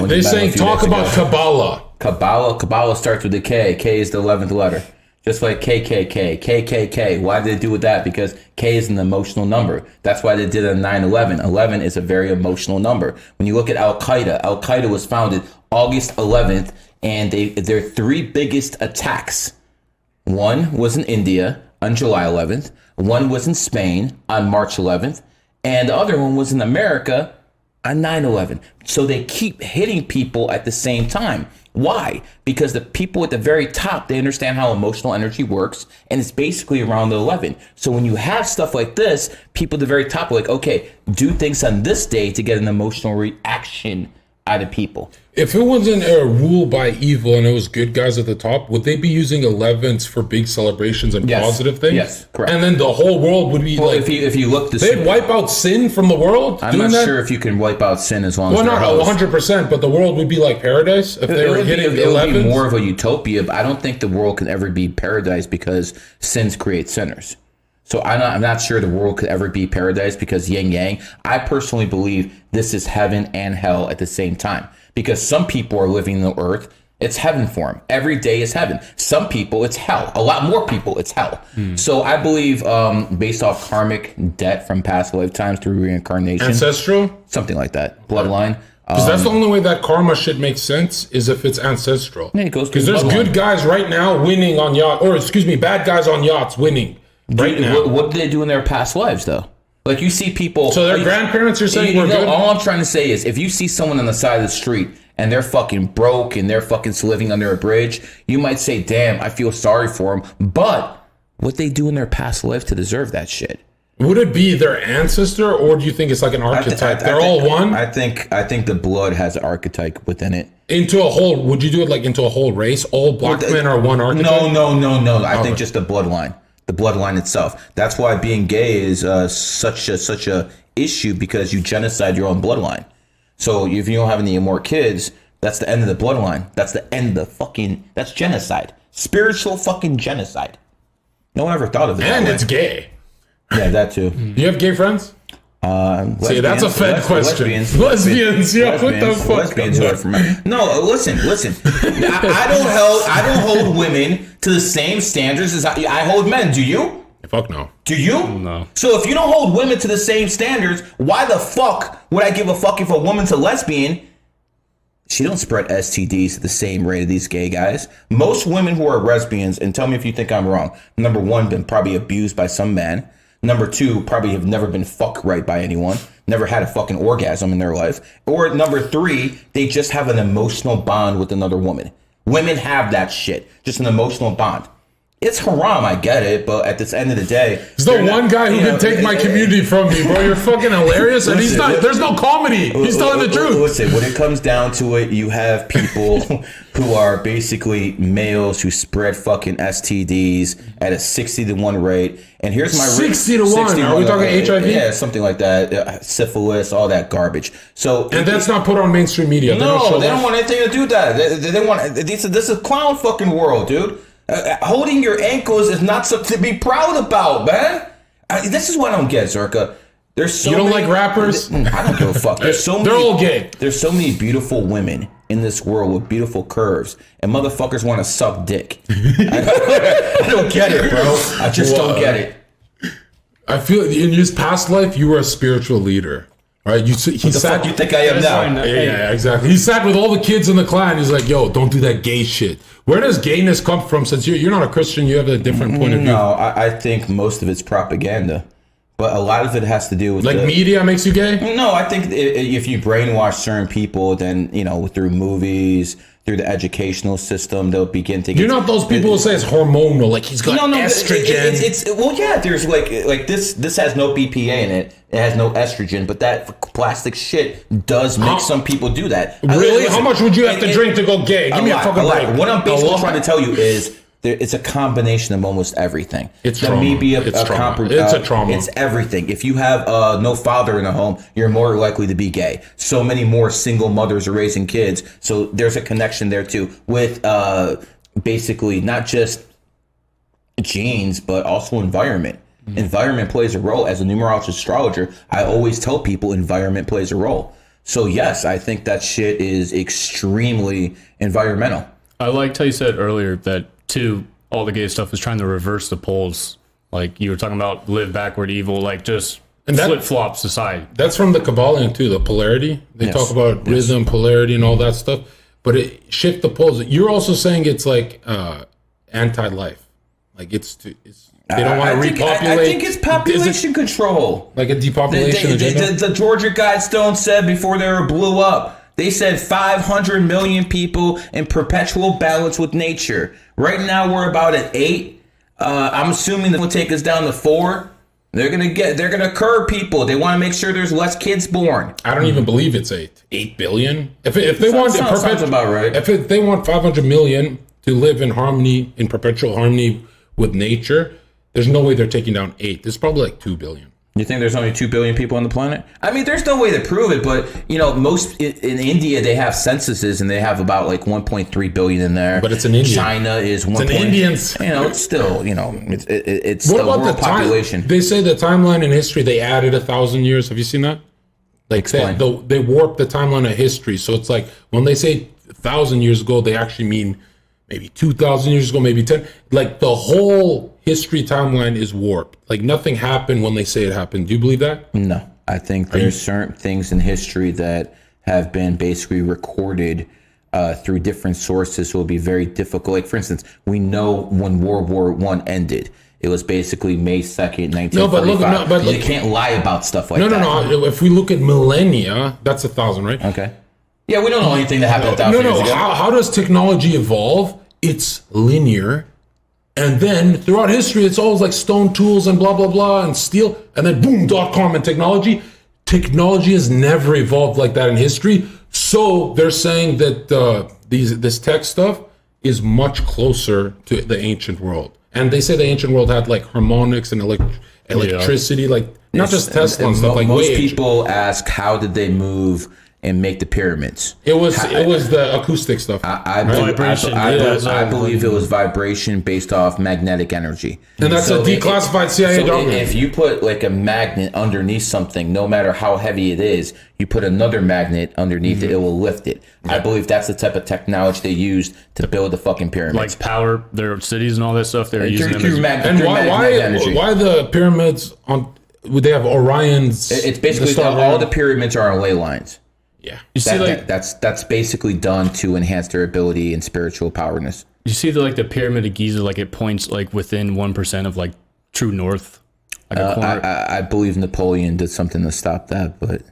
on. They're saying talk about Kabbalah. Kabbalah starts with a K. K is the 11th letter. Just like KKK, KKK. Why did they do with that? Because K is an emotional number. That's why they did a 9/11. 11 is a very emotional number. When you look at Al-Qaeda was founded August 11th, and their three biggest attacks. One was in India on July 11th. One was in Spain on March 11th. And the other one was in America on 9/11. So they keep hitting people at the same time. Why? Because the people at the very top, they understand how emotional energy works, and it's basically around the 11. So when you have stuff like this, people at the very top are like, okay, do things on this day to get an emotional reaction out of people. If it wasn't a rule by evil and it was good guys at the top, would they be using 11s for big celebrations and positive things? Yes, correct. And then the whole world would be like, if you look, they'd wipe out sin from the world. I'm not sure if you can wipe out sin as long as not 100%, but the world would be like paradise if they were hitting 11s. It would be more of a utopia, but I don't think the world can ever be paradise because sins create sinners. So I'm not sure the world could ever be paradise because yin yang. I personally believe this is heaven and hell at the same time because some people are living on the earth. It's heaven for them. Every day is heaven. Some people, it's hell. A lot more people, it's hell. So I believe based off karmic debt from past lifetimes through reincarnation. Ancestral? Something like that. Bloodline. Because that's the only way that karma shit makes sense is if it's ancestral. Yeah, it goes because there's good guys right now winning on yachts, or excuse me, bad guys on yachts winning. Right now. What did they do in their past lives, though? Like, you see people... So their grandparents are saying we're good? All I'm trying to say is, if you see someone on the side of the street and they're fucking broke and they're fucking living under a bridge, you might say, damn, I feel sorry for them. But what they do in their past life to deserve that shit? Would it be their ancestor, or do you think it's like an archetype? They're all one? I think the blood has an archetype within it. Into a whole... Would you do it like into a whole race? All black men are one archetype? No. I think just the bloodline. The bloodline itself. That's why being gay is such a issue, because you genocide your own bloodline. So if you don't have any more kids, that's the end of the bloodline. That's the end of that's genocide. Spiritual fucking genocide. No one ever thought of it. And it's gay. Yeah, that too. Do you have gay friends? See, that's a Fed question. Lesbians, yeah. What the fuck? Lesbians who are from... No, listen. I don't hold women to the same standards as I hold men. Do you? Fuck no. Do you? No. So if you don't hold women to the same standards, why the fuck would I give a fuck if a woman's a lesbian? She don't spread STDs at the same rate of these gay guys. Most women who are lesbians, and tell me if you think I'm wrong, number one, been probably abused by some man. Number two, probably have never been fucked right by anyone. Never had a fucking orgasm in their life. Or number three, they just have an emotional bond with another woman. Women have that shit. Just an emotional bond. It's haram, I get it, but at the end of the day... There's the one guy who can take my community from me, bro. You're fucking hilarious. And he's not... There's no comedy. He's telling the truth. Listen, when it comes down to it, you have people who are basically males who spread fucking STDs at a 60-to-1 rate. And here's my... 60-to-1? Are we talking HIV? Yeah, something like that. Syphilis, all that garbage. So... And that's not put on mainstream media. No, they don't want anything to do with that. They want... This is a clown fucking world, dude. Holding your ankles is not something to be proud about, man. This is what I don't get, Zherka. There's so you don't many, like rappers? I don't give a fuck. There's so They're all gay. There's so many beautiful women in this world with beautiful curves, and motherfuckers want to suck dick. I don't get it, bro. I just don't get it. I feel in his past life, you were a spiritual leader. Right, what the fuck you think I am now? Yeah, exactly. He sat with all the kids in the clan. He's like, "Yo, don't do that gay shit." Where does gayness come from? Since you're not a Christian, you have a different point of view. No, I think most of it's propaganda, but a lot of it has to do with media makes you gay. No, I think if you brainwash certain people, then through movies, through the educational system, they'll begin to get... You're not those people who say it's hormonal, like he's got estrogen. Well, yeah, there's like this has no BPA in it. It has no estrogen, but that plastic shit does make some people do that. Really? How much would you have to drink to go gay? Give me a fucking break. What I'm basically trying to tell you is it's a combination of almost everything. It's trauma. It's a trauma. It's everything. If you have no father in a home, you're more likely to be gay. So many more single mothers are raising kids. So there's a connection there too with basically not just genes, but also environment. Environment plays a role. As a numerologist astrologer, I always tell people environment plays a role. So yes, I think that shit is extremely environmental. I liked how you said earlier that too, all the gay stuff is trying to reverse the poles. Like you were talking about live backward evil, like just flip flop society. That's from the Kabbalion too, the polarity. They talk about rhythm, polarity, and all that stuff. But it shift the poles. You're also saying it's like anti-life. Like they don't want to repopulate. I think it's population control. Like a depopulation agenda? The Georgia Guidestones said before they were blew up, they said 500 million people in perpetual balance with nature. Right now we're about at 8. I'm assuming that will take us down to 4. They're gonna curb people. They want to make sure there's less kids born. I don't even believe it's 8 billion. If they want sounds about right. If they want 500 million to live in harmony, in perpetual harmony with nature, there's no way they're taking down 8. There's probably like 2 billion. You think there's only 2 billion people on the planet? I mean, there's no way to prove it, but most in India they have censuses and they have about like 1.3 billion in there. But it's in India. China is 1. It's in Indians. It's still it's what the about world the population. They say the timeline in history they added 1,000 years. Have you seen that? Like Explain. they warp the timeline of history. So it's like when they say 1,000 years ago, they actually mean maybe 2,000 years ago, maybe 10. Like the whole history timeline is warped. Like nothing happened when they say it happened. Do you believe that? No, I think there's certain things in history that have been basically recorded through different sources, so it'll be very difficult. Like for instance, we know when World War I ended. It was basically May 2nd, 1945. But look, you can't lie about stuff like that. No. If we look at millennia, that's 1,000, right? Okay. Yeah, we don't know anything that happened 1,000 years ago. How does technology evolve? It's linear. And then throughout history, it's always like stone tools and blah, blah, blah, and steel. And then boom, .com and technology. Technology has never evolved like that in history. So they're saying that this tech stuff is much closer to the ancient world. And they say the ancient world had like harmonics and electricity, like not just Tesla and stuff. Like most people ask, how did they move and make the pyramids? It was the acoustic stuff. I believe it was vibration based off magnetic energy. And that's a declassified CIA document. If you put like a magnet underneath something, no matter how heavy it is, you put another magnet underneath it, it will lift it. Yeah. I believe that's the type of technology they used to build the fucking pyramids. Like power their cities and all that stuff. They're using why the pyramids would they have Orion's? It's basically all the pyramids are on ley lines. Yeah, that's basically done to enhance their ability and spiritual powerness. You see the pyramid of Giza, like it points like within 1% of like true north. Like a corner. I believe Napoleon did something to stop that, but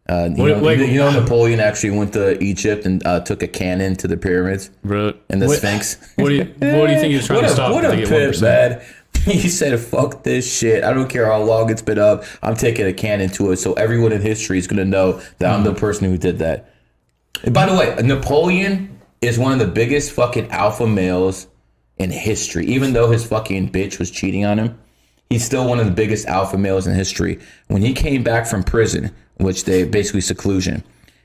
Napoleon actually went to Egypt and took a cannon to the pyramids and the Sphinx. What do you think he was trying to stop? What a pimp, man. He said, fuck this shit. I don't care how long it's been up. I'm taking a cannon to it. So everyone in history is going to know that I'm the person who did that. And by the way, Napoleon is one of the biggest fucking alpha males in history. Even though his fucking bitch was cheating on him, he's still one of the biggest alpha males in history. When he came back from prison, which they basically seclusion,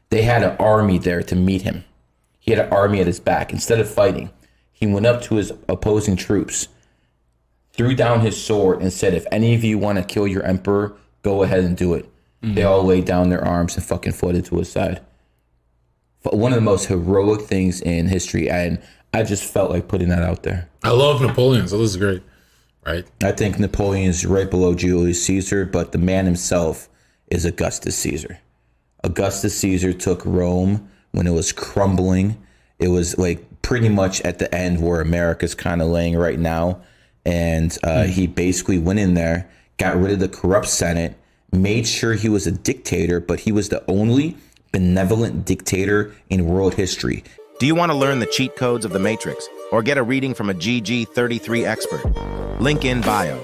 they had an army there to meet him. He had an army at his back. Instead of fighting, he went up to his opposing troops, threw down his sword and said, if any of you want to kill your emperor, go ahead and do it. Mm-hmm. They all laid down their arms and fucking floated to his side. One of the most heroic things in history, and I just felt like putting that out there. I love Napoleon, so this is great, right? I think Napoleon is right below Julius Caesar, but the man himself is Augustus Caesar. Augustus Caesar took Rome when it was crumbling. It was like pretty much at the end where America's kind of laying right now. And he basically went in there, got rid of the corrupt Senate, made sure he was a dictator, but he was the only benevolent dictator in world history. Do you want to learn the cheat codes of the Matrix or get a reading from a GG33 expert? Link in bio.